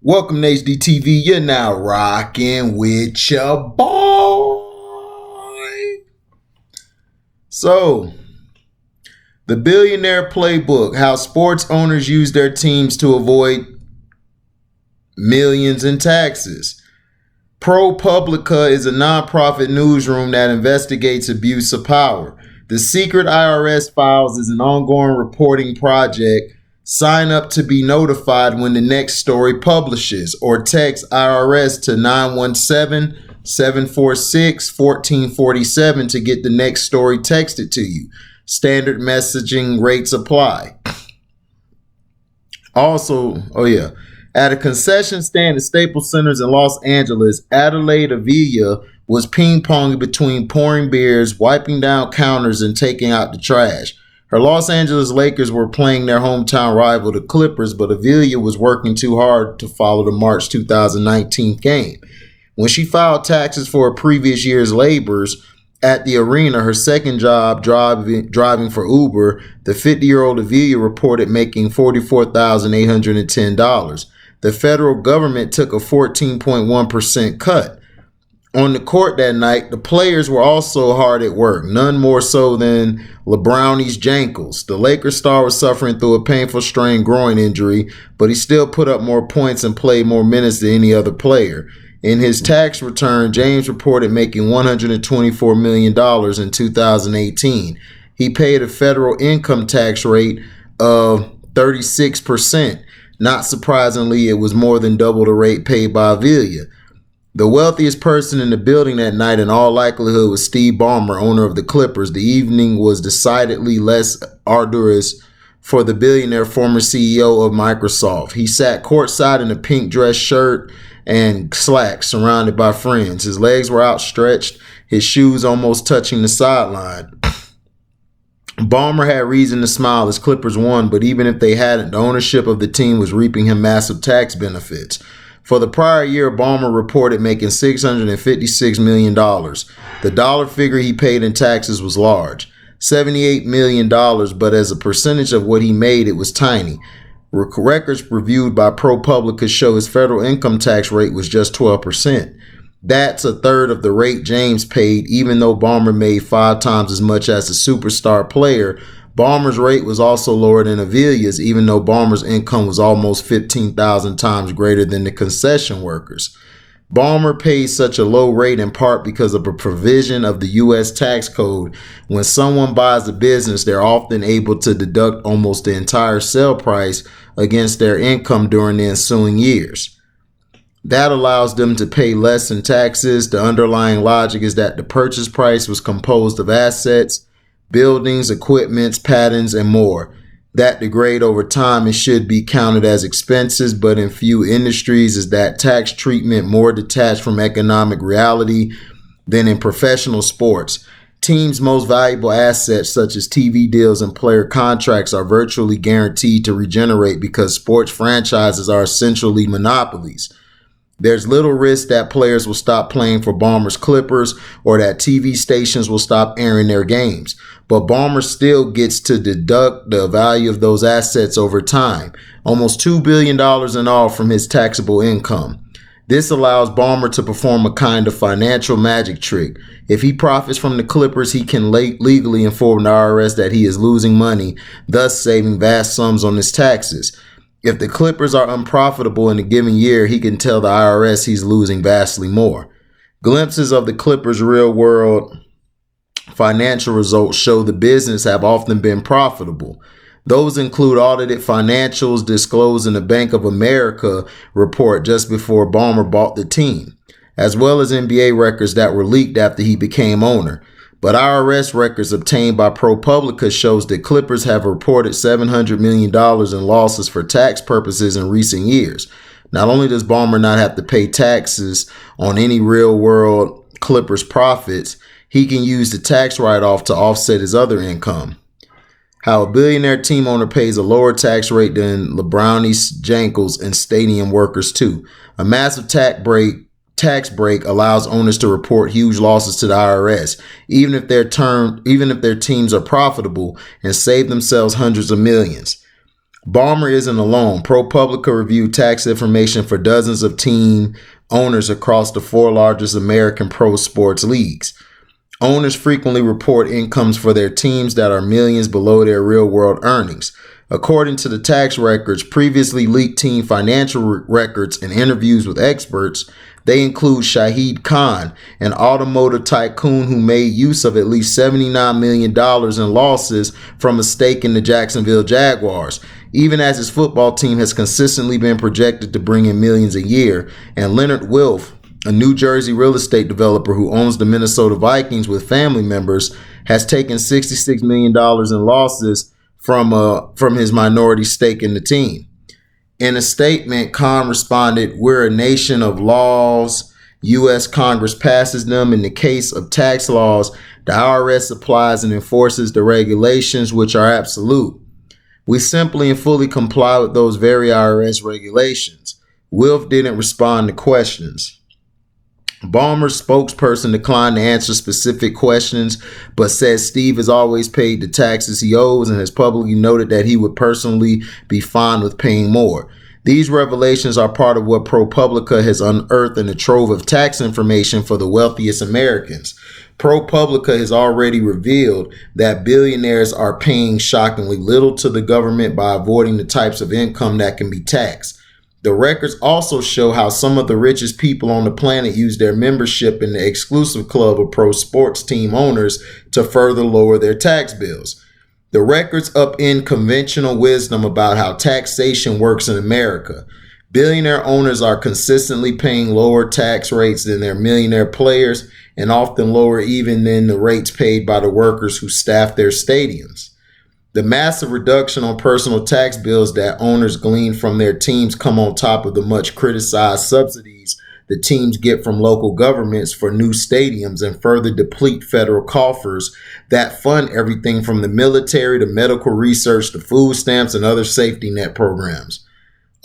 Welcome to HDTV. You're now rocking with your boy. So, the Billionaire Playbook, how sports owners use their teams to avoid millions in taxes. ProPublica is a nonprofit newsroom that investigates abuse of power. The Secret IRS Files is an ongoing reporting project. Sign up to be notified when the next story publishes, or text IRS to 917-746-1447 to get the next story texted to you. Standard messaging rates apply. Also, at a concession stand at Staples Centers in Los Angeles, Adelaide Avila was ping-ponging between pouring beers, wiping down counters, and taking out the trash. Her Los Angeles Lakers were playing their hometown rival, the Clippers, but Avila was working too hard to follow the March 2019 game. When she filed taxes for a previous year's labors at the arena, her second job driving for Uber, the 50-year-old Avila reported making $44,810. The federal government took a 14.1% cut. On the court that night, the players were also hard at work, none more so than LeBron's Jankles. The Lakers star was suffering through a painful strained groin injury, but he still put up more points and played more minutes than any other player. In his tax return, James reported making $124 million in 2018. He paid a federal income tax rate of 36%. Not surprisingly, it was more than double the rate paid by Avila. The wealthiest person in the building that night in all likelihood was Steve Ballmer, owner of the Clippers. The evening was decidedly less arduous for the billionaire former CEO of Microsoft. He sat courtside in a pink dress shirt and slacks, surrounded by friends. His legs were outstretched, his shoes almost touching the sideline. Ballmer had reason to smile as Clippers won, but even if they hadn't, the ownership of the team was reaping him massive tax benefits. For the prior year, Ballmer reported making $656 million. The dollar figure he paid in taxes was large, $78 million, but as a percentage of what he made, it was tiny. Records reviewed by ProPublica show his federal income tax rate was just 12%. That's a third of the rate James paid, even though Ballmer made 5 times as much as a superstar player. Ballmer's rate was also lower than Avila's, even though Ballmer's income was almost 15,000 times greater than the concession workers. Ballmer pays such a low rate in part because of a provision of the U.S. tax code. When someone buys a business, they're often able to deduct almost the entire sale price against their income during the ensuing years. That allows them to pay less in taxes. The underlying logic is that the purchase price was composed of assets, buildings, equipments, patents, and more that degrade over time and should be counted as expenses, but in few industries is that tax treatment more detached from economic reality than in professional sports. Teams' most valuable assets, such as TV deals and player contracts, are virtually guaranteed to regenerate because sports franchises are essentially monopolies. There's little risk that players will stop playing for Ballmer's Clippers or that TV stations will stop airing their games. But Ballmer still gets to deduct the value of those assets over time, almost $2 billion in all from his taxable income. This allows Ballmer to perform a kind of financial magic trick. If he profits from the Clippers, he can legally inform the IRS that he is losing money, thus saving vast sums on his taxes. If the Clippers are unprofitable in a given year, he can tell the IRS he's losing vastly more. Glimpses of the Clippers' real-world financial results show the business have often been profitable. Those include audited financials disclosed in the Bank of America report just before Ballmer bought the team, as well as NBA records that were leaked after he became owner. But IRS records obtained by ProPublica shows that Clippers have reported $700 million in losses for tax purposes in recent years. Not only does Ballmer not have to pay taxes on any real-world Clippers profits, he can use the tax write-off to offset his other income. How a billionaire team owner pays a lower tax rate than LeBron's Jankles and stadium workers too. A massive tax break allows owners to report huge losses to the IRS, even if their teams are profitable, and save themselves hundreds of millions. Ballmer isn't alone. ProPublica reviewed tax information for dozens of team owners across the four largest American pro sports leagues. Owners frequently report incomes for their teams that are millions below their real-world earnings. According to the tax records, previously leaked team financial records and interviews with experts, they include Shahid Khan, an automotive tycoon who made use of at least $79 million in losses from a stake in the Jacksonville Jaguars, even as his football team has consistently been projected to bring in millions a year, and Leonard Wilf, a New Jersey real estate developer who owns the Minnesota Vikings with family members, has taken $66 million in losses from his minority stake in the team. In a statement, Khan responded, "We're a nation of laws. U.S. Congress passes them. In the case of tax laws, the IRS applies and enforces the regulations, which are absolute. We simply and fully comply with those very IRS regulations." Wilf didn't respond to questions. Ballmer's spokesperson declined to answer specific questions, but says Steve has always paid the taxes he owes and has publicly noted that he would personally be fine with paying more. These revelations are part of what ProPublica has unearthed in a trove of tax information for the wealthiest Americans. ProPublica has already revealed that billionaires are paying shockingly little to the government by avoiding the types of income that can be taxed. The records also show how some of the richest people on the planet use their membership in the exclusive club of pro sports team owners to further lower their tax bills. The records upend conventional wisdom about how taxation works in America. Billionaire owners are consistently paying lower tax rates than their millionaire players, and often lower even than the rates paid by the workers who staff their stadiums. The massive reduction on personal tax bills that owners glean from their teams come on top of the much criticized subsidies the teams get from local governments for new stadiums and further deplete federal coffers that fund everything from the military to medical research to food stamps and other safety net programs.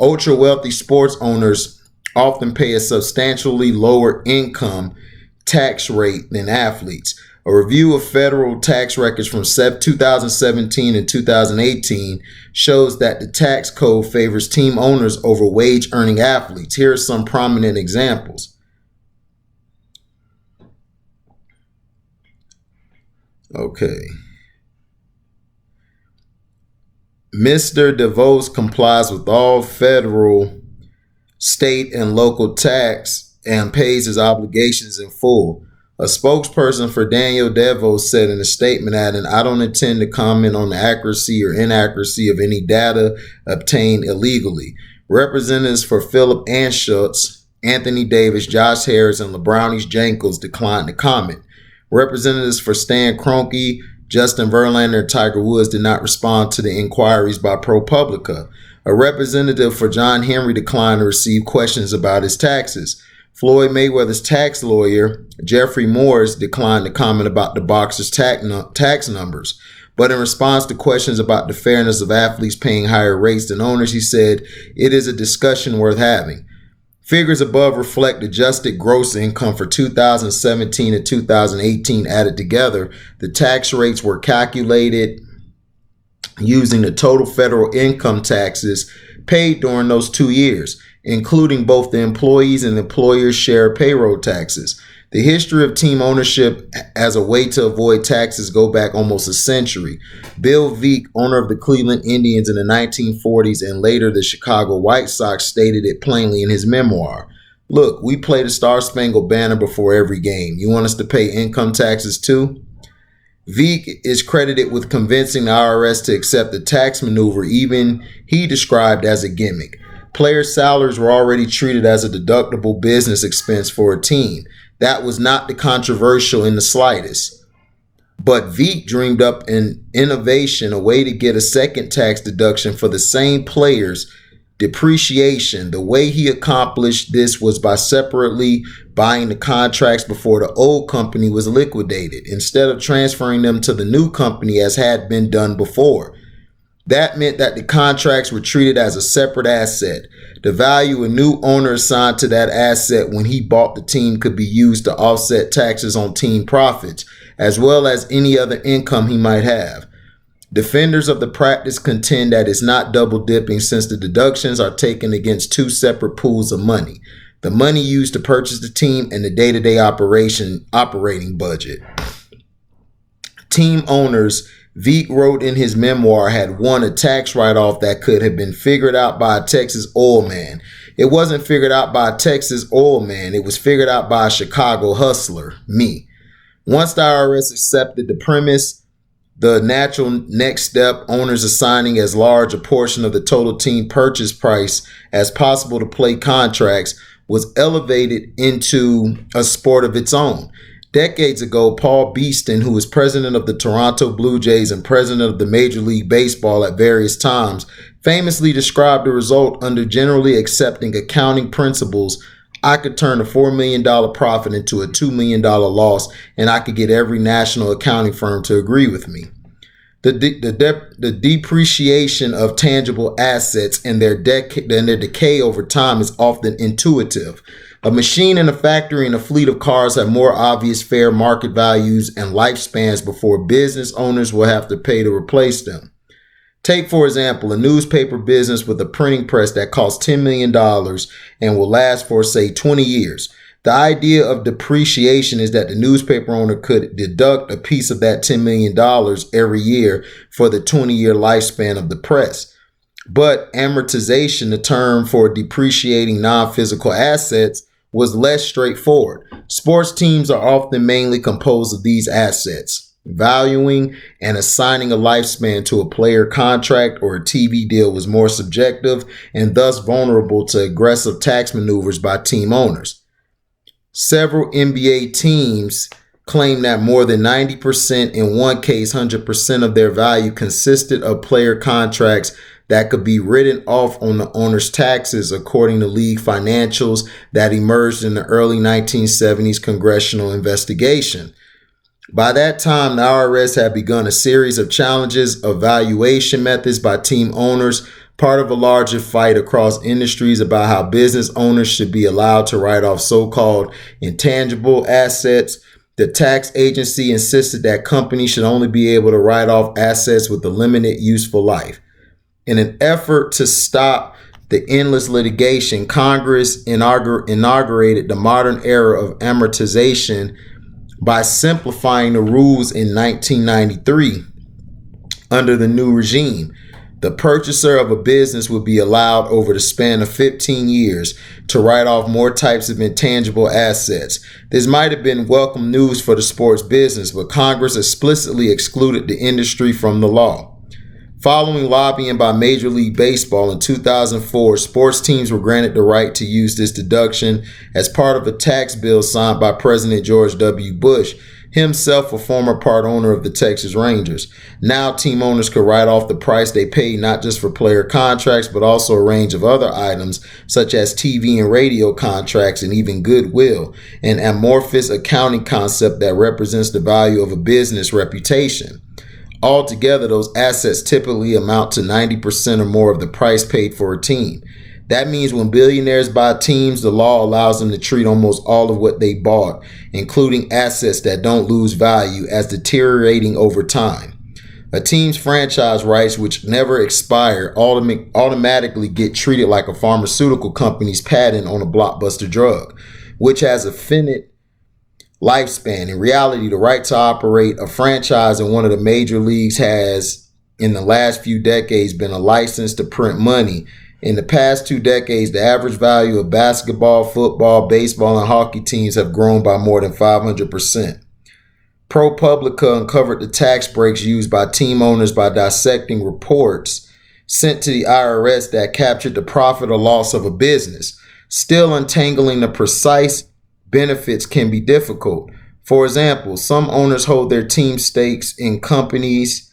Ultra-wealthy sports owners often pay a substantially lower income tax rate than athletes. A review of federal tax records from 2017 and 2018 shows that the tax code favors team owners over wage-earning athletes. Here are some prominent examples. Okay. Mr. DeVos complies with all federal, state, and local tax and pays his obligations in full. A spokesperson for Daniel DeVos said in a statement, adding, "I don't intend to comment on the accuracy or inaccuracy of any data obtained illegally." Representatives for Philip Anschutz, Anthony Davis, Josh Harris, and LeBrownie's Jankles declined to comment. Representatives for Stan Kroenke, Justin Verlander, and Tiger Woods did not respond to the inquiries by ProPublica. A representative for John Henry declined to receive questions about his taxes. Floyd Mayweather's tax lawyer, Jeffrey Morris, declined to comment about the boxer's tax numbers. But in response to questions about the fairness of athletes paying higher rates than owners, he said, "It is a discussion worth having." Figures above reflect adjusted gross income for 2017 and 2018 added together. The tax rates were calculated using the total federal income taxes paid during those 2 years, including both the employees' and employers' share payroll taxes. The history of team ownership as a way to avoid taxes go back almost a century. Bill Veeck, owner of the Cleveland Indians in the 1940s and later the Chicago White Sox, stated it plainly in his memoir. "Look, we play the Star-Spangled Banner before every game. You want us to pay income taxes too?" Veeck is credited with convincing the IRS to accept the tax maneuver, even he described as a gimmick. Players' salaries were already treated as a deductible business expense for a team. That was not the controversial in the slightest. But Veeck dreamed up an innovation, a way to get a second tax deduction for the same players' depreciation. The way he accomplished this was by separately buying the contracts before the old company was liquidated, instead of transferring them to the new company as had been done before. That meant that the contracts were treated as a separate asset. The value a new owner assigned to that asset when he bought the team could be used to offset taxes on team profits, as well as any other income he might have. Defenders of the practice contend that it's not double dipping since the deductions are taken against two separate pools of money: the money used to purchase the team and the day-to-day operating budget. Team owners, Veek wrote in his memoir, had won a tax write-off that could have been figured out by a Texas oil man. It wasn't figured out by a Texas oil man. It was figured out by a Chicago hustler, me. Once the IRS accepted the premise, the natural next step, owners assigning as large a portion of the total team purchase price as possible to play contracts, was elevated into a sport of its own. Decades ago, Paul Beeston, who was president of the Toronto Blue Jays and president of the Major League Baseball at various times, famously described the result under generally accepting accounting principles: I could turn a $4 million profit into a $2 million loss, and I could get every national accounting firm to agree with me. The depreciation of tangible assets and their decay over time is often intuitive. A machine in a factory and a fleet of cars have more obvious fair market values and lifespans before business owners will have to pay to replace them. Take, for example, a newspaper business with a printing press that costs $10 million and will last for, say, 20 years. The idea of depreciation is that the newspaper owner could deduct a piece of that $10 million every year for the 20-year lifespan of the press. But amortization, the term for depreciating non-physical assets, was less straightforward. Sports teams are often mainly composed of these assets. Valuing and assigning a lifespan to a player contract or a TV deal was more subjective and thus vulnerable to aggressive tax maneuvers by team owners. Several NBA teams claim that more than 90%, in one case 100% of their value, consisted of player contracts that could be written off on the owner's taxes, according to league financials that emerged in the early 1970s congressional investigation. By that time, the IRS had begun a series of challenges of valuation methods by team owners, part of a larger fight across industries about how business owners should be allowed to write off so-called intangible assets. The tax agency insisted that companies should only be able to write off assets with a limited useful life. In an effort to stop the endless litigation, Congress inaugurated the modern era of amortization by simplifying the rules in 1993. Under the new regime, the purchaser of a business would be allowed over the span of 15 years to write off more types of intangible assets. This might have been welcome news for the sports business, but Congress explicitly excluded the industry from the law. Following lobbying by Major League Baseball in 2004, sports teams were granted the right to use this deduction as part of a tax bill signed by President George W. Bush, himself a former part owner of the Texas Rangers. Now team owners could write off the price they paid not just for player contracts, but also a range of other items such as TV and radio contracts and even goodwill, an amorphous accounting concept that represents the value of a business reputation. Altogether, those assets typically amount to 90% or more of the price paid for a team. That means when billionaires buy teams, the law allows them to treat almost all of what they bought, including assets that don't lose value, as deteriorating over time. A team's franchise rights, which never expire, automatically get treated like a pharmaceutical company's patent on a blockbuster drug, which has a finite lifespan. In reality, the right to operate a franchise in one of the major leagues has, in the last few decades, been a license to print money. In the past 2 decades, the average value of basketball, football, baseball, and hockey teams have grown by more than 500%. ProPublica uncovered the tax breaks used by team owners by dissecting reports sent to the IRS that captured the profit or loss of a business. Still, untangling the precise benefits can be difficult. For example, some owners hold their team stakes in companies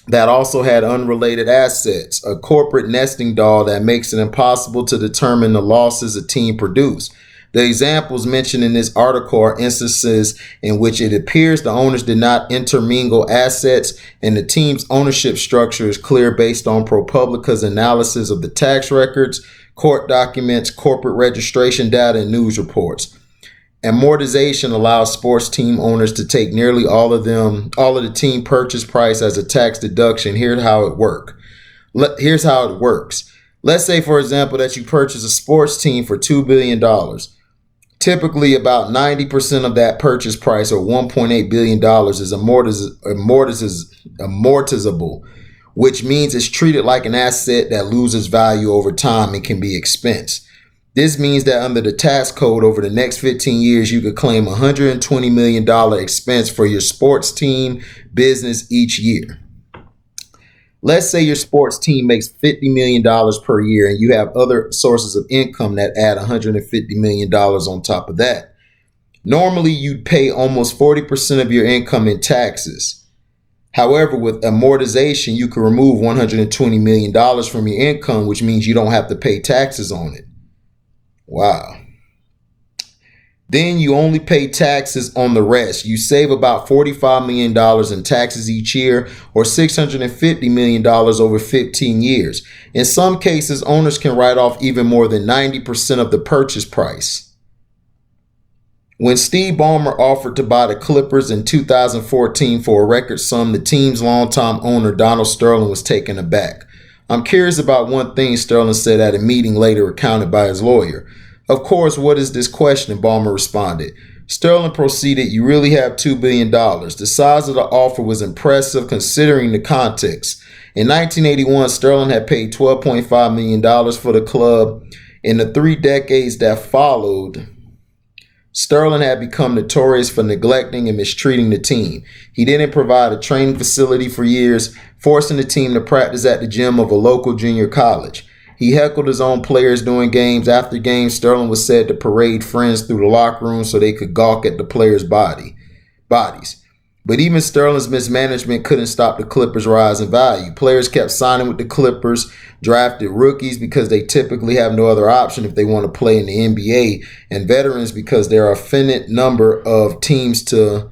that also had unrelated assets, a corporate nesting doll that makes it impossible to determine the losses a team produced. The examples mentioned in this article are instances in which it appears the owners did not intermingle assets and the team's ownership structure is clear based on ProPublica's analysis of the tax records, court documents, corporate registration data, and news reports. Amortization allows sports team owners to take nearly all of the team purchase price as a tax deduction. Here's how it works. Let's say, for example, that you purchase a sports team for $2 billion. Typically, about 90% of that purchase price, or $1.8 billion, is amortizable, which means it's treated like an asset that loses value over time and can be expensed. This means that under the tax code, over the next 15 years, you could claim $120 million expense for your sports team business each year. Let's say your sports team makes $50 million per year and you have other sources of income that add $150 million on top of that. Normally, you'd pay almost 40% of your income in taxes. However, with amortization, you can remove $120 million from your income, which means you don't have to pay taxes on it. Wow. Then you only pay taxes on the rest. You save about $45 million in taxes each year, or $650 million over 15 years. In some cases, owners can write off even more than 90% of the purchase price. When Steve Ballmer offered to buy the Clippers in 2014 for a record sum, the team's longtime owner, Donald Sterling, was taken aback. I'm curious about one thing Sterling said at a meeting later recounted by his lawyer. Of course, what is this question? Ballmer responded. Sterling proceeded, you really have $2 billion. The size of the offer was impressive considering the context. In 1981, Sterling had paid $12.5 million for the club. In the 3 decades that followed, Sterling had become notorious for neglecting and mistreating the team. He didn't provide a training facility for years, forcing the team to practice at the gym of a local junior college. He heckled his own players during games. After games, Sterling was said to parade friends through the locker room so they could gawk at the players' bodies. But even Sterling's mismanagement couldn't stop the Clippers' rise in value. Players kept signing with the Clippers, drafted rookies because they typically have no other option if they want to play in the NBA, and veterans because there are a finite number of teams to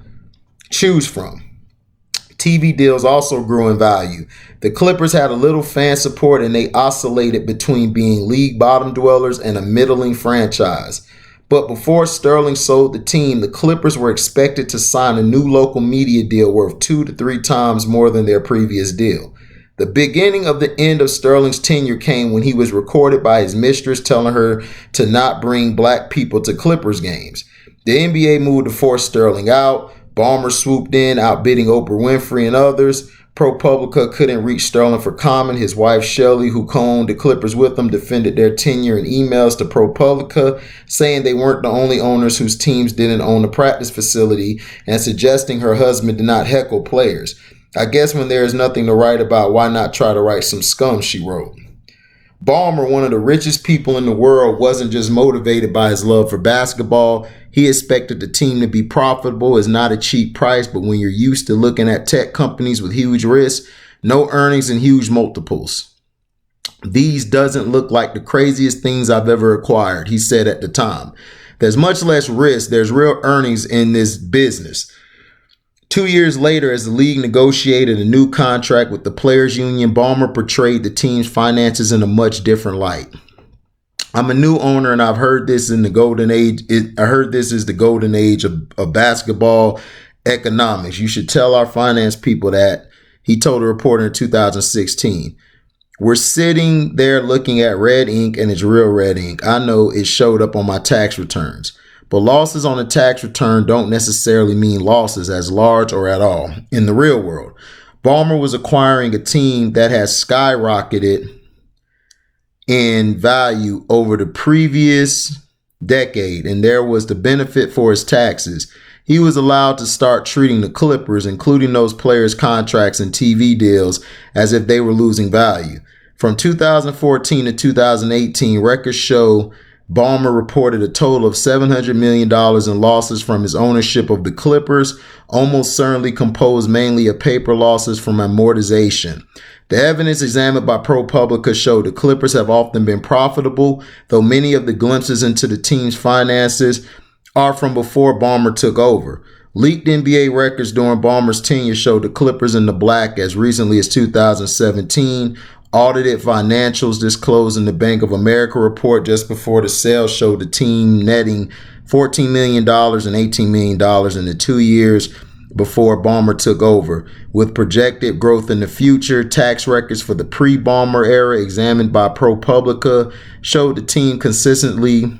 choose from. TV deals also grew in value. The Clippers had a little fan support and they oscillated between being league bottom dwellers and a middling franchise. But before Sterling sold the team, the Clippers were expected to sign a new local media deal worth 2 to 3 times more than their previous deal. The beginning of the end of Sterling's tenure came when he was recorded by his mistress telling her to not bring black people to Clippers games. The NBA moved to force Sterling out. Ballmer swooped in, outbidding Oprah Winfrey and others. ProPublica couldn't reach Sterling for comment. His wife, Shelley, who co-owned the Clippers with him, defended their tenure in emails to ProPublica, saying they weren't the only owners whose teams didn't own a practice facility and suggesting her husband did not heckle players. I guess when there is nothing to write about, why not try to write some scum, she wrote. Ballmer, one of the richest people in the world, wasn't just motivated by his love for basketball. He expected the team to be profitable as not a cheap price, but when you're used to looking at tech companies with huge risks, no earnings and huge multiples. These doesn't look like the craziest things I've ever acquired, he said at the time. There's much less risk. There's real earnings in this business. 2 years later, as the league negotiated a new contract with the Players Union, Ballmer portrayed the team's finances in a much different light. I'm a new owner, and I've heard this in the golden age. I heard this is the golden age of basketball economics. You should tell our finance people that, he told a reporter in 2016. We're sitting there looking at red ink, and it's real red ink. I know it showed up on my tax returns. But losses on a tax return don't necessarily mean losses as large or at all in the real world. Ballmer was acquiring a team that has skyrocketed in value over the previous decade, and there was the benefit for his taxes. He was allowed to start treating the Clippers, including those players' contracts and TV deals, as if they were losing value. From 2014 to 2018, records show Ballmer reported a total of $700 million in losses from his ownership of the Clippers, almost certainly composed mainly of paper losses from amortization. The evidence examined by ProPublica showed the Clippers have often been profitable, though many of the glimpses into the team's finances are from before Ballmer took over. Leaked NBA records during Ballmer's tenure showed the Clippers in the black as recently as 2017. Audited financials disclosed in the Bank of America report just before the sale showed the team netting $14 million and $18 million in the 2 years before Ballmer took over. With projected growth in the future, tax records for the pre-Ballmer era examined by ProPublica showed the team consistently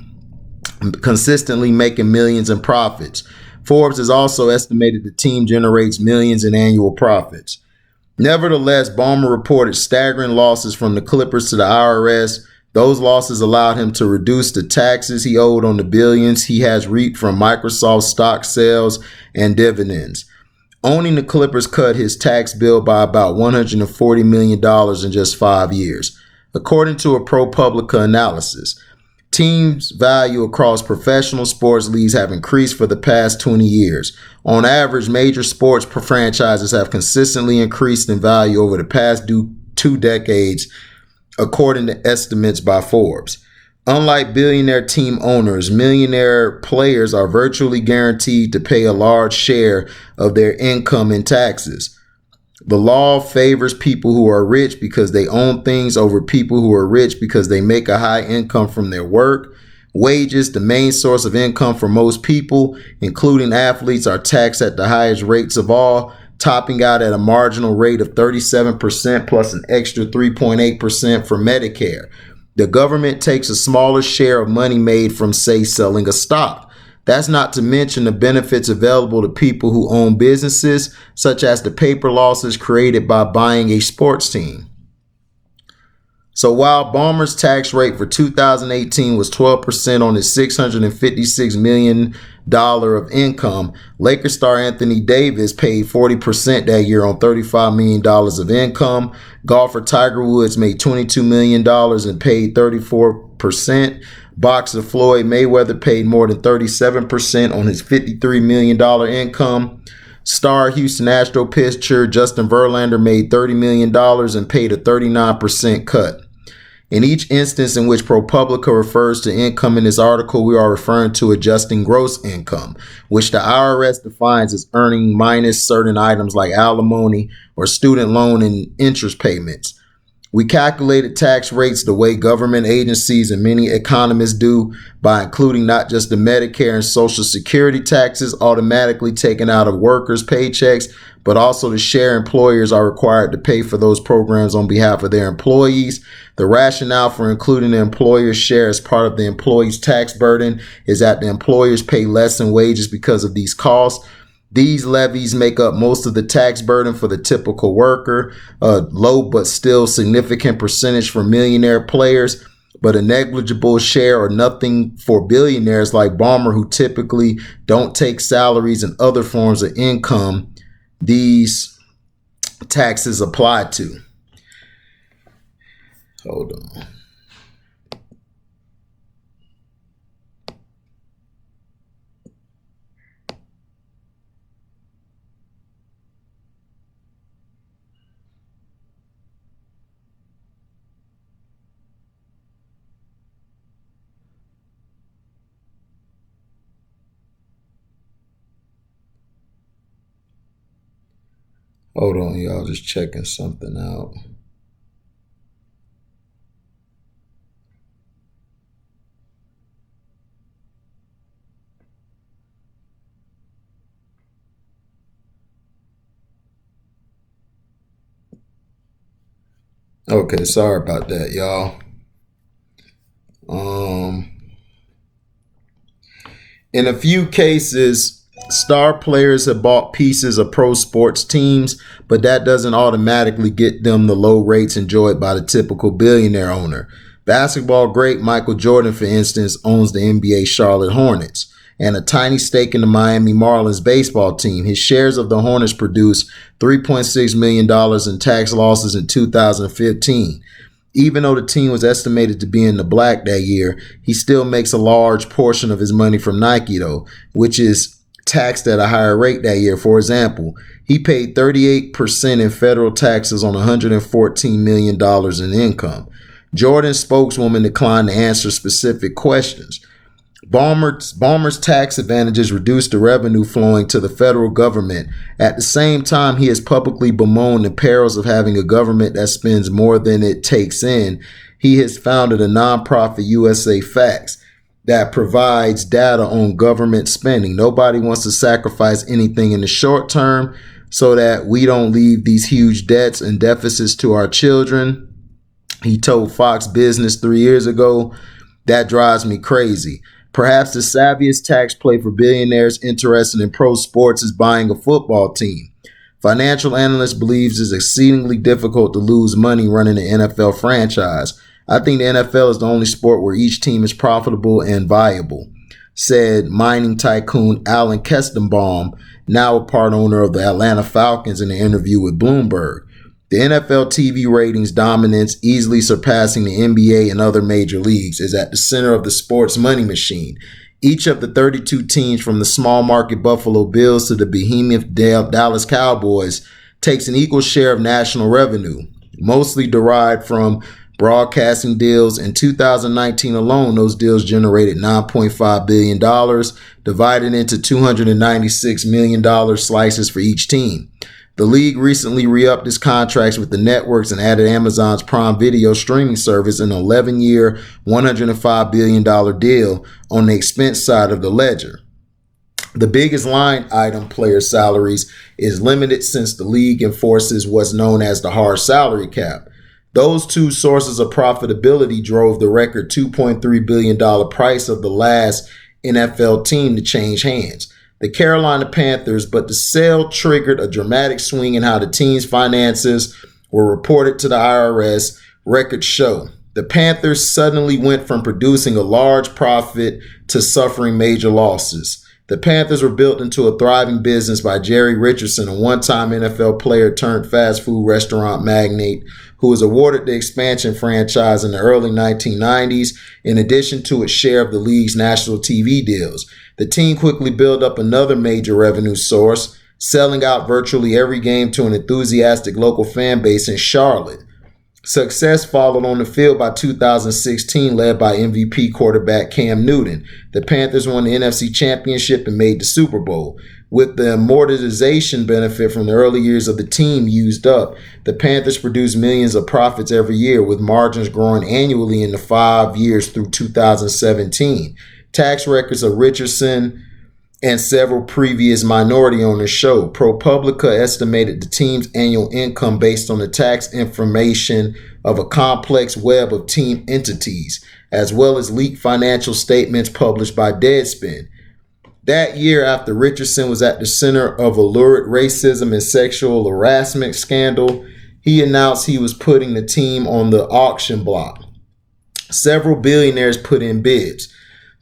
making millions in profits. Forbes has also estimated the team generates millions in annual profits. Nevertheless, Ballmer reported staggering losses from the Clippers to the IRS. Those losses allowed him to reduce the taxes he owed on the billions he has reaped from Microsoft stock sales and dividends. Owning the Clippers cut his tax bill by about $140 million in just 5 years, according to a ProPublica analysis. Teams' value across professional sports leagues have increased for the past 20 years. On average, major sports franchises have consistently increased in value over the past 2 decades, according to estimates by Forbes. Unlike billionaire team owners, millionaire players are virtually guaranteed to pay a large share of their income in taxes. The law favors people who are rich because they own things over people who are rich because they make a high income from their work. Wages, the main source of income for most people, including athletes, are taxed at the highest rates of all, topping out at a marginal rate of 37% plus an extra 3.8% for Medicare. The government takes a smaller share of money made from, say, selling a stock. That's not to mention the benefits available to people who own businesses, such as the paper losses created by buying a sports team. So while Ballmer's tax rate for 2018 was 12% on his $656 million of income, Lakers star Anthony Davis paid 40% that year on $35 million of income. Golfer Tiger Woods made $22 million and paid 34%. Boxer Floyd Mayweather paid more than 37% on his $53 million income. Star Houston Astro pitcher Justin Verlander made $30 million and paid a 39% cut. In each instance in which ProPublica refers to income in this article, we are referring to adjusting gross income, which the IRS defines as earning minus certain items like alimony or student loan and interest payments. We calculated tax rates the way government agencies and many economists do, by including not just the Medicare and Social Security taxes automatically taken out of workers' paychecks, but also the share employers are required to pay for those programs on behalf of their employees. The rationale for including the employer's share as part of the employee's tax burden is that the employers pay less in wages because of these costs. These levies make up most of the tax burden for the typical worker, a low but still significant percentage for millionaire players, but a negligible share or nothing for billionaires like Ballmer, who typically don't take salaries and other forms of income these taxes apply to. Hold on. Hold on, y'all. Just checking something out. Okay, sorry about that, y'all. In a few cases, star players have bought pieces of pro sports teams, but that doesn't automatically get them the low rates enjoyed by the typical billionaire owner. Basketball great Michael Jordan, for instance, owns the NBA Charlotte Hornets and a tiny stake in the Miami Marlins baseball team. His shares of the Hornets produced $3.6 million in tax losses in 2015. Even though the team was estimated to be in the black that year, he still makes a large portion of his money from Nike, though, which is taxed at a higher rate that year. For example, he paid 38% in federal taxes on $114 million in income. Jordan's spokeswoman declined to answer specific questions. Ballmer's tax advantages reduced the revenue flowing to the federal government. At the same time, he has publicly bemoaned the perils of having a government that spends more than it takes in. He has founded a nonprofit, USA Facts. that provides data on government spending. Nobody wants to sacrifice anything in the short term so that we don't leave these huge debts and deficits to our children. He told Fox Business 3 years ago, that drives me crazy. Perhaps the savviest tax play for billionaires interested in pro sports is buying a football team. Financial analyst believes it's exceedingly difficult to lose money running an NFL franchise. I think the NFL is the only sport where each team is profitable and viable, said mining tycoon Alan Kestenbaum, now a part owner of the Atlanta Falcons, in an interview with Bloomberg. The NFL TV ratings dominance, easily surpassing the NBA and other major leagues, is at the center of the sports money machine. Each of the 32 teams, from the small market Buffalo Bills to the behemoth Dallas Cowboys, takes an equal share of national revenue, mostly derived from broadcasting deals. In 2019 alone, those deals generated $9.5 billion, divided into $296 million slices for each team. The league recently re-upped its contracts with the networks and added Amazon's Prime Video streaming service in an 11-year, $105 billion deal on the expense side of the ledger. The biggest line item, player salaries, is limited since the league enforces what's known as the hard salary cap. Those two sources of profitability drove the record $2.3 billion price of the last NFL team to change hands, the Carolina Panthers, but the sale triggered a dramatic swing in how the team's finances were reported to the IRS. Records show the Panthers suddenly went from producing a large profit to suffering major losses. The Panthers were built into a thriving business by Jerry Richardson, a one-time NFL player turned fast food restaurant magnate who was awarded the expansion franchise in the early 1990s, in addition to its share of the league's national TV deals. The team quickly built up another major revenue source, selling out virtually every game to an enthusiastic local fan base in Charlotte. Success followed on the field by 2016, led by MVP quarterback Cam Newton. The Panthers won the NFC Championship and made the Super Bowl. With the amortization benefit from the early years of the team used up, the Panthers produced millions of profits every year, with margins growing annually in the 5 years through 2017. Tax records of Richardson and several previous minority owners show. ProPublica estimated the team's annual income based on the tax information of a complex web of team entities, as well as leaked financial statements published by Deadspin. That year, after Richardson was at the center of a lurid racism and sexual harassment scandal, he announced he was putting the team on the auction block. Several billionaires put in bids.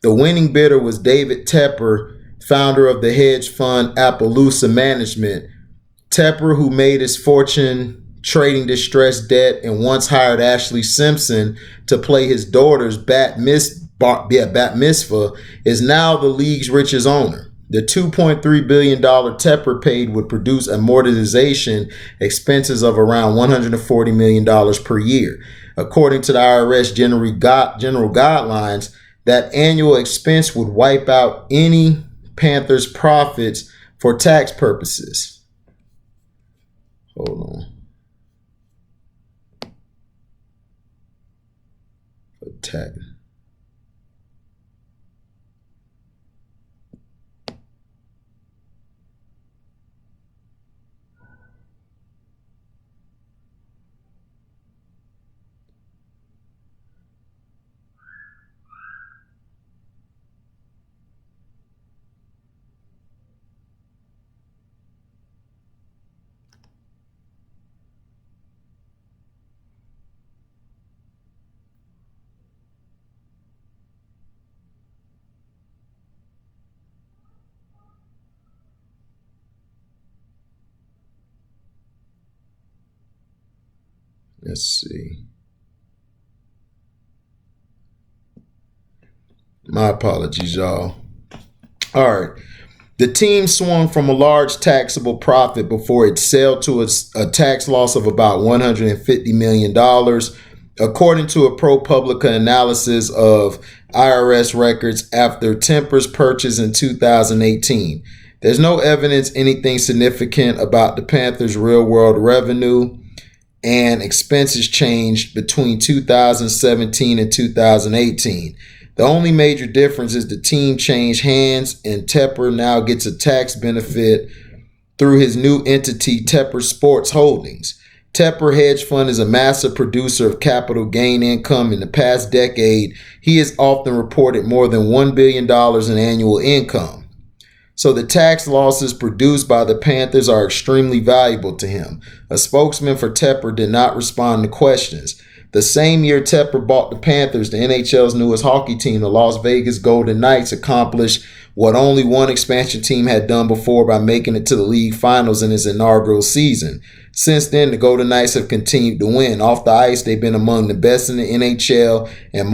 The winning bidder was David Tepper, founder of the hedge fund Appaloosa Management. Tepper, who made his fortune trading distressed debt and once hired Ashley Simpson to play his daughter's bat mitzvah, is now the league's richest owner. The $2.3 billion Tepper paid would produce amortization expenses of around $140 million per year. According to the IRS general guidelines, that annual expense would wipe out any Panthers profits for tax purposes. Hold on. Tax. Let's see. My apologies, y'all. All right. The team swung from a large taxable profit before it sailed to a tax loss of about $150 million, according to a ProPublica analysis of IRS records after Tepper's purchase in 2018. There's no evidence anything significant about the Panthers' real-world revenue and expenses changed between 2017 and 2018. The only major difference is the team changed hands and Tepper now gets a tax benefit through his new entity, Tepper Sports Holdings. Tepper Hedge Fund is a massive producer of capital gain income. In the past decade, he has often reported more than $1 billion in annual income. So the tax losses produced by the Panthers are extremely valuable to him. A spokesman for Tepper did not respond to questions. The same year Tepper bought the Panthers, the NHL's newest hockey team, the Las Vegas Golden Knights, accomplished what only one expansion team had done before by making it to the league finals in its inaugural season. Since then, the Golden Knights have continued to win. Off the ice, they've been among the best in the NHL and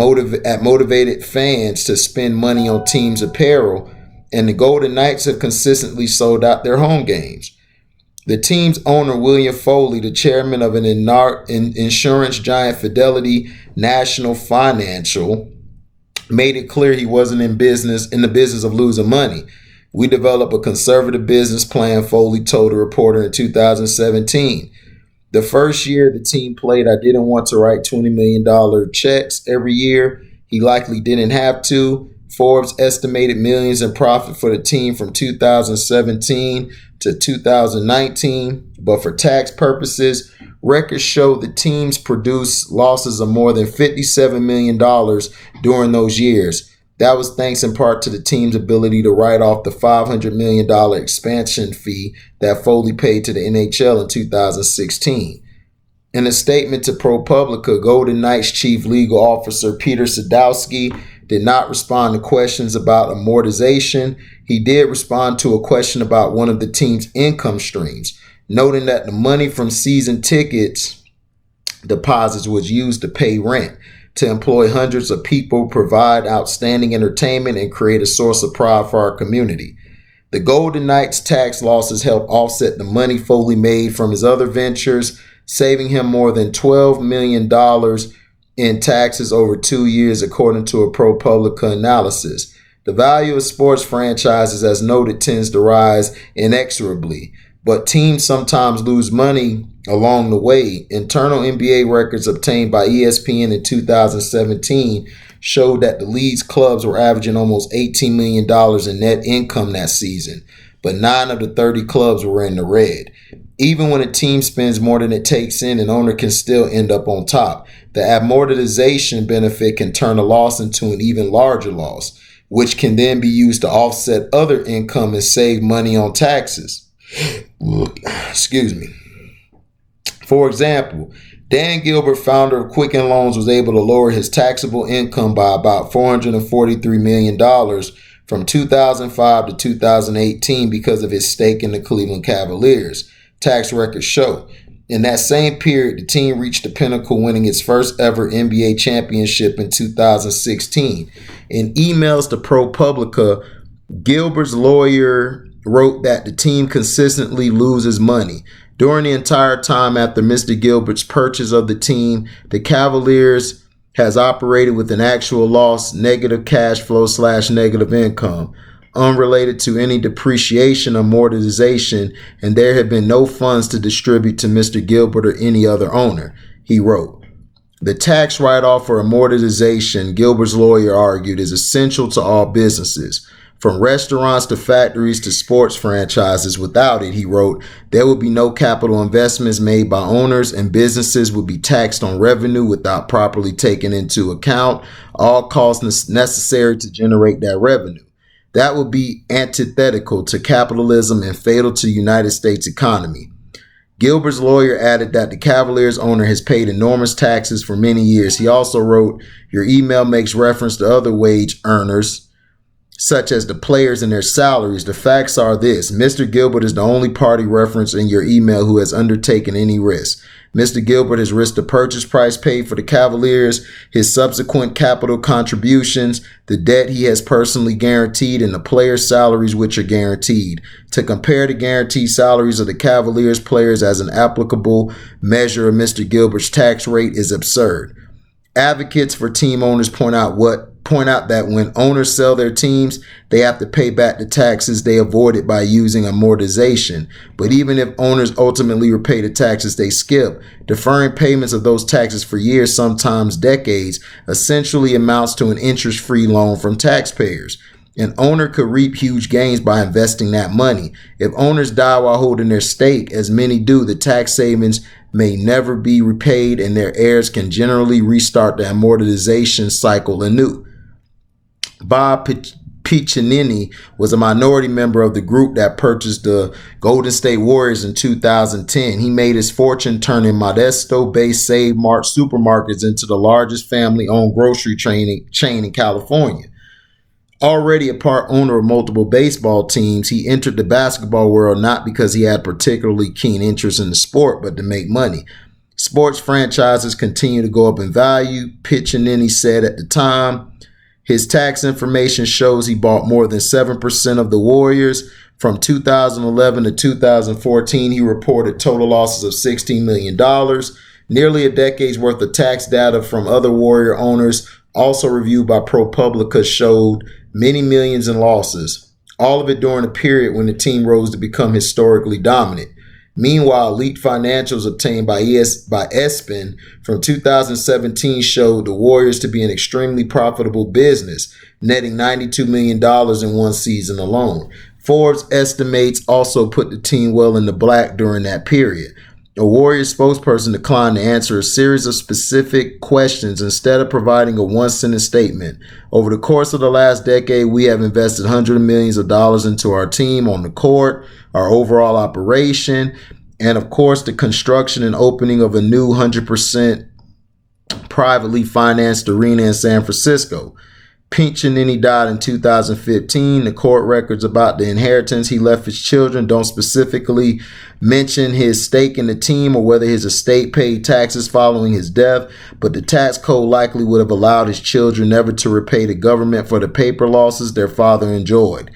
motivated fans to spend money on teams' apparel, and the Golden Knights have consistently sold out their home games. The team's owner, William Foley, the chairman of an insurance giant Fidelity National Financial, made it clear he wasn't in the business of losing money. We developed a conservative business plan, Foley told a reporter in 2017. The first year the team played, I didn't want to write $20 million checks every year. He likely didn't have to. Forbes estimated millions in profit for the team from 2017 to 2019, but for tax purposes, records show the teams produced losses of more than $57 million during those years. That was thanks in part to the team's ability to write off the $500 million expansion fee that Foley paid to the NHL in 2016. In a statement to ProPublica, Golden Knights chief legal officer Peter Sadowski did not respond to questions about amortization. He did respond to a question about one of the team's income streams, noting that the money from season tickets deposits was used to pay rent, to employ hundreds of people, provide outstanding entertainment, and create a source of pride for our community. The Golden Knights' tax losses helped offset the money Foley made from his other ventures, saving him more than $12 million in taxes over 2 years, according to a ProPublica analysis. The value of sports franchises, as noted, tends to rise inexorably, but teams sometimes lose money along the way. Internal NBA records obtained by ESPN in 2017 showed that the league's clubs were averaging almost $18 million in net income that season, but 9 of the 30 clubs were in the red. Even when a team spends more than it takes in, an owner can still end up on top. The amortization benefit can turn a loss into an even larger loss, which can then be used to offset other income and save money on taxes. Excuse me. For example, Dan Gilbert, founder of Quicken Loans, was able to lower his taxable income by about $443 million from 2005 to 2018 because of his stake in the Cleveland Cavaliers. Tax records show. In that same period, the team reached the pinnacle, winning its first ever NBA championship in 2016. In emails to ProPublica, Gilbert's lawyer wrote that the team consistently loses money. During the entire time after Mr. Gilbert's purchase of the team, the Cavaliers has operated with an actual loss, negative cash flow / negative income, unrelated to any depreciation or amortization, and there have been no funds to distribute to Mr. Gilbert or any other owner, he wrote. The tax write-off for amortization, Gilbert's lawyer argued, is essential to all businesses, from restaurants to factories to sports franchises. Without it, he wrote, there would be no capital investments made by owners, and businesses would be taxed on revenue without properly taking into account all costs necessary to generate that revenue. That would be antithetical to capitalism and fatal to the United States economy. Gilbert's lawyer added that the Cavaliers owner has paid enormous taxes for many years. He also wrote, your email makes reference to other wage earners, such as the players and their salaries. The facts are this: Mr. Gilbert is the only party referenced in your email who has undertaken any risk. Mr. Gilbert has risked the purchase price paid for the Cavaliers, his subsequent capital contributions, the debt he has personally guaranteed, and the players' salaries which are guaranteed. To compare the guaranteed salaries of the Cavaliers players as an applicable measure of Mr. Gilbert's tax rate is absurd. Advocates for team owners point out what point out that when owners sell their teams, they have to pay back the taxes they avoided by using amortization. But even if owners ultimately repay the taxes they skip, deferring payments of those taxes for years, sometimes decades, essentially amounts to an interest-free loan from taxpayers. An owner could reap huge gains by investing that money. If owners die while holding their stake, as many do, the tax savings may never be repaid and their heirs can generally restart the amortization cycle anew. Bob Piccinini was a minority member of the group that purchased the Golden State Warriors in 2010. He made his fortune turning Modesto-based Save Mart supermarkets into the largest family-owned grocery chain in California. Already a part owner of multiple baseball teams, he entered the basketball world not because he had particularly keen interest in the sport, but to make money. Sports franchises continue to go up in value, Piccinini said at the time. His tax information shows he bought more than 7% of the Warriors. From 2011 to 2014, he reported total losses of $16 million. Nearly a decade's worth of tax data from other Warrior owners, also reviewed by ProPublica, showed many millions in losses, all of it during a period when the team rose to become historically dominant. Meanwhile, leaked financials obtained by espn from 2017 showed the Warriors to be an extremely profitable business, netting $92 million in one season alone. Forbes estimates also put the team well in the black during that period. A Warriors spokesperson declined to answer a series of specific questions, instead of providing a one-sentence statement. Over the course of the last decade, we have invested hundreds of millions of dollars into our team on the court, our overall operation, and of course the construction and opening of a new 100% privately financed arena in San Francisco. Piccinini died in 2015. The court records about the inheritance he left his children don't specifically mention his stake in the team or whether his estate paid taxes following his death, but the tax code likely would have allowed his children never to repay the government for the paper losses their father enjoyed.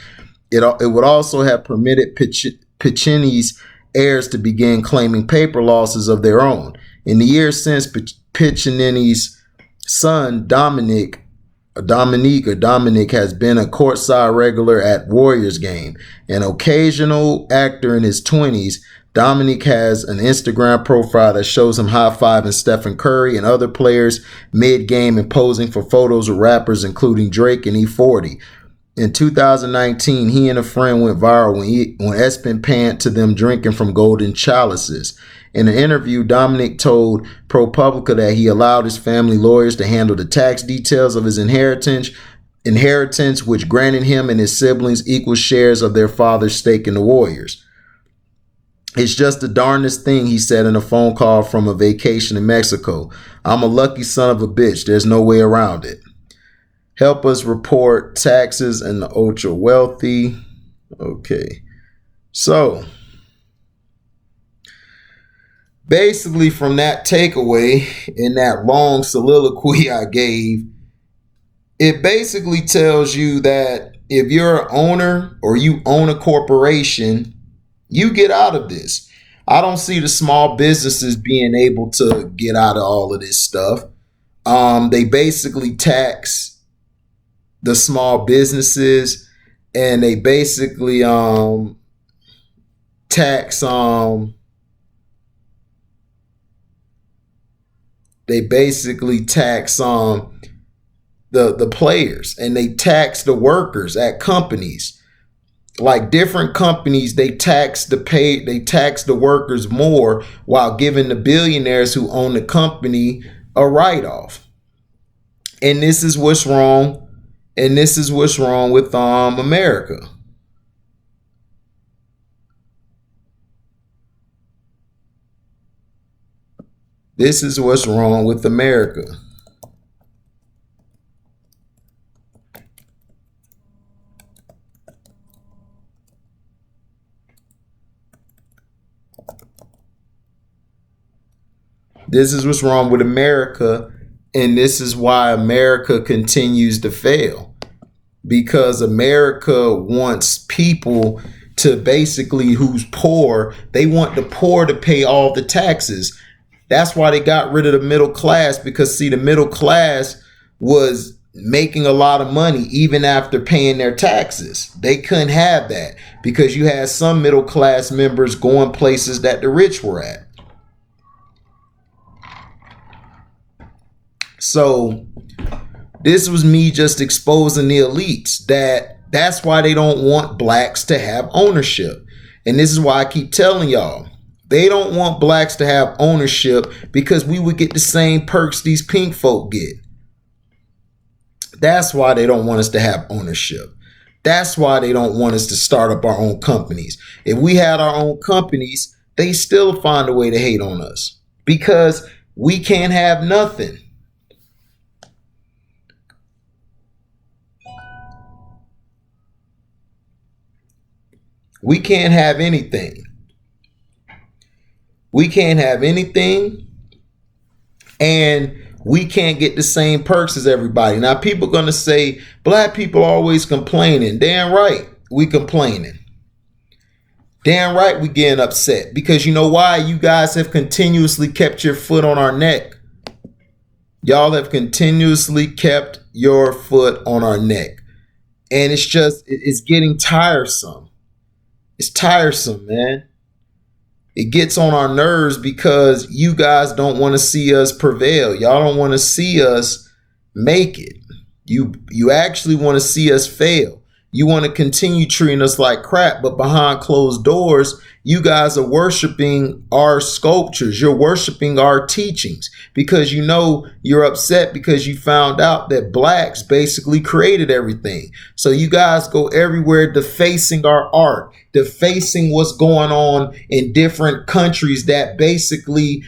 It would also have permitted Piccinini's heirs to begin claiming paper losses of their own. In the years since, Piccinini's son, Dominic has been a courtside regular at Warriors game. An occasional actor in his 20s, Dominic has an Instagram profile that shows him high-fiving Stephen Curry and other players mid-game and posing for photos with rappers including Drake and E40. In 2019, he and a friend went viral when espn panned to them drinking from golden chalices. In an interview, Dominic told ProPublica that he allowed his family lawyers to handle the tax details of his inheritance, which granted him and his siblings equal shares of their father's stake in the Warriors. It's just the darndest thing, he said in a phone call from a vacation in Mexico. I'm a lucky son of a bitch. There's no way around it. Help us report taxes and the ultra wealthy. Okay. So basically, from that takeaway in that long soliloquy I gave, it basically tells you that if you're an owner or you own a corporation, you get out of this. I don't see the small businesses being able to get out of all of this stuff. They basically tax the small businesses, and they basically tax the players, and they tax the workers at companies. Like different companies, they tax the workers more while giving the billionaires who own the company a write-off. And this is what's wrong. And this is what's wrong with America. This is what's wrong with America. This is what's wrong with America. And this is why America continues to fail, because America wants people to basically, who's poor, they want the poor to pay all the taxes. That's why they got rid of the middle class, because see, the middle class was making a lot of money even after paying their taxes. They couldn't have that because you had some middle class members going places that the rich were at. So this was me just exposing the elites that's why they don't want blacks to have ownership. And this is why I keep telling y'all, they don't want blacks to have ownership because we would get the same perks these pink folk get. That's why they don't want us to have ownership. That's why they don't want us to start up our own companies. If we had our own companies, they still find a way to hate on us because we can't have nothing. We can't have anything. We can't have anything, and we can't get the same perks as everybody. Now, people are going to say, black people are always complaining. Damn right, we complaining. Damn right, we getting upset. Because you know why? You guys have continuously kept your foot on our neck. Y'all have continuously kept your foot on our neck. And it's getting tiresome. It's tiresome, man. It gets on our nerves because you guys don't want to see us prevail. Y'all don't want to see us make it. You actually want to see us fail. You want to continue treating us like crap, but behind closed doors, you guys are worshiping our sculptures. You're worshiping our teachings because you know you're upset because you found out that blacks basically created everything. So you guys go everywhere defacing our art, defacing what's going on in different countries that basically,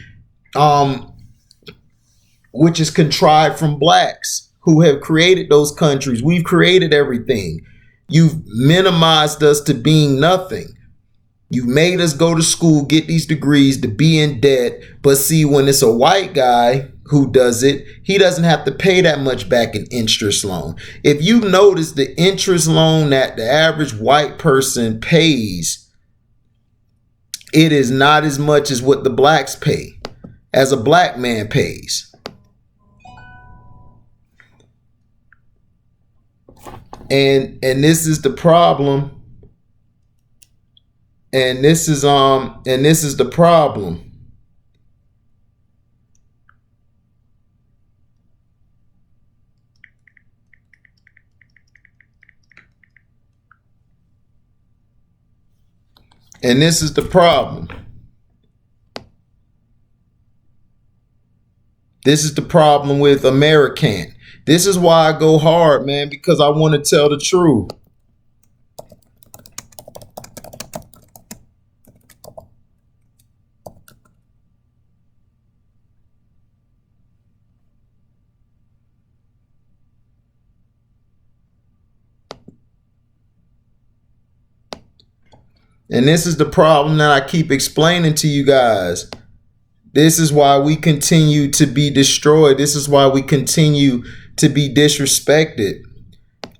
which is contrived from blacks who have created those countries. We've created everything. You've minimized us to being nothing. You made us go to school, get these degrees, to be in debt. But see, when it's a white guy who does it, he doesn't have to pay that much back in interest loan. If you notice the interest loan that the average white person pays, it is not as much as what the blacks pay, as a black man pays. And this is the problem. And this is the problem. And this is the problem. This is the problem with American. This is why I go hard, man, because I want to tell the truth. And this is the problem that I keep explaining to you guys. This is why we continue to be destroyed. This is why we continue to be disrespected.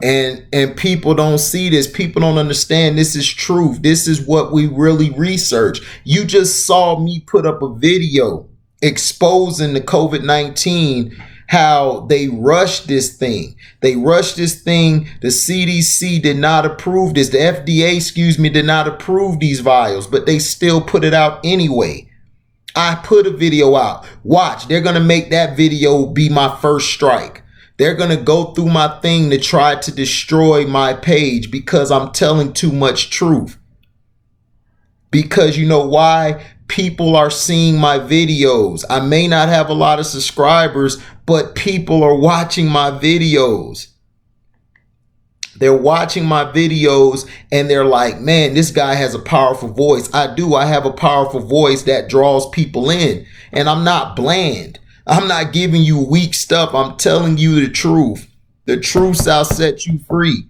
And people don't see this. People don't understand this is truth. This is what we really research. You just saw me put up a video exposing the COVID-19, how they rushed this thing. They rushed this thing. The CDC did not approve this. The FDA, did not approve these vials, but they still put it out anyway. I put a video out. Watch, they're going to make that video be my first strike. They're going to go through my thing to try to destroy my page because I'm telling too much truth. Because you know why? People are seeing my videos. I may not have a lot of subscribers, but people are watching my videos. They're watching my videos and they're like, man, this guy has a powerful voice. I do. I have a powerful voice that draws people in. And I'm not bland. I'm not giving you weak stuff. I'm telling you the truth. The truth shall set you free.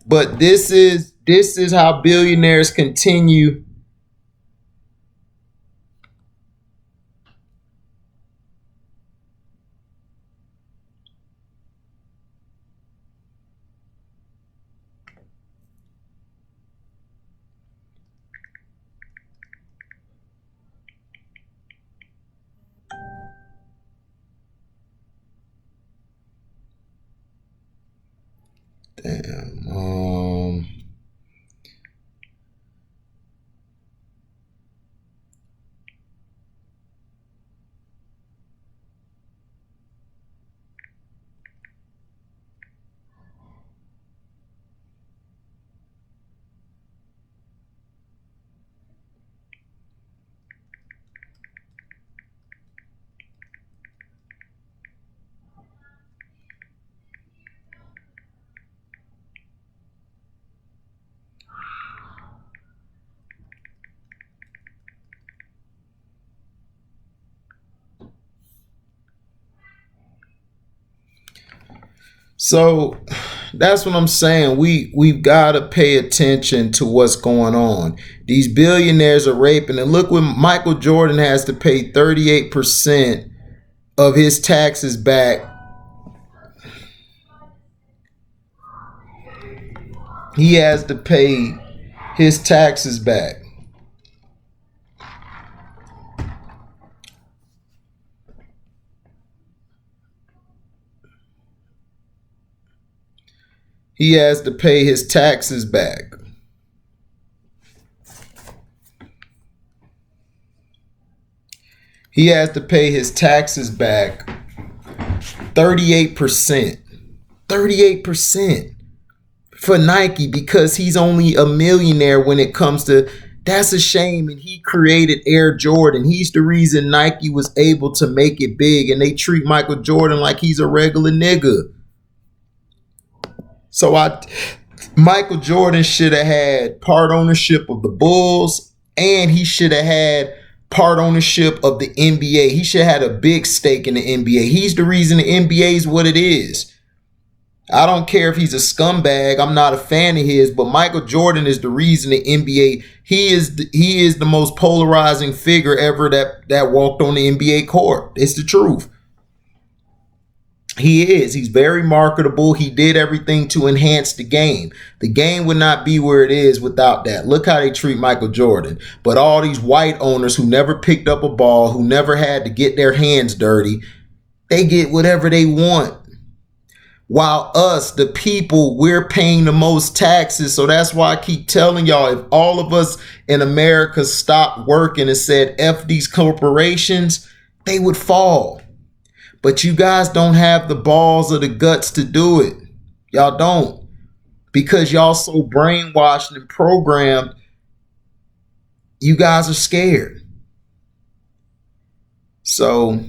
But this is how billionaires continue. So that's what I'm saying. We've got to pay attention to what's going on. These billionaires are raping, and look what Michael Jordan has to pay 38% of his taxes back. He has to pay his taxes back. He has to pay his taxes back. He has to pay his taxes back 38%. 38% for Nike, because he's only a millionaire when it comes to, that's a shame. And he created Air Jordan. He's the reason Nike was able to make it big, and they treat Michael Jordan like he's a regular nigga. So Michael Jordan should have had part ownership of the Bulls, and he should have had part ownership of the NBA. He should have had a big stake in the NBA. He's the reason the NBA is what it is. I don't care if he's a scumbag. I'm not a fan of his, but Michael Jordan is the reason the NBA, he is the most polarizing figure ever that walked on the NBA court. It's the truth. He is. He's very marketable. He did everything to enhance the game. The game would not be where it is without that. Look how they treat Michael Jordan. But all these white owners who never picked up a ball, who never had to get their hands dirty, they get whatever they want. While us, the people, we're paying the most taxes. So that's why I keep telling y'all, if all of us in America stopped working and said, F these corporations, they would fall. But you guys don't have the balls or the guts to do it. Y'all don't. Because y'all so brainwashed and programmed, you guys are scared. So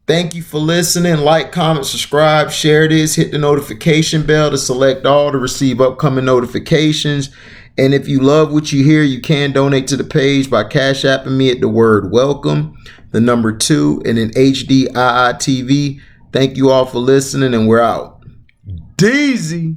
thank you for listening. Like, comment, subscribe, share this, hit the notification bell to select all to receive upcoming notifications. And if you love what you hear, you can donate to the page by Cash Apping me at the word welcome, the number 2, and an HDIITV. Thank you all for listening, and we're out. Deezy.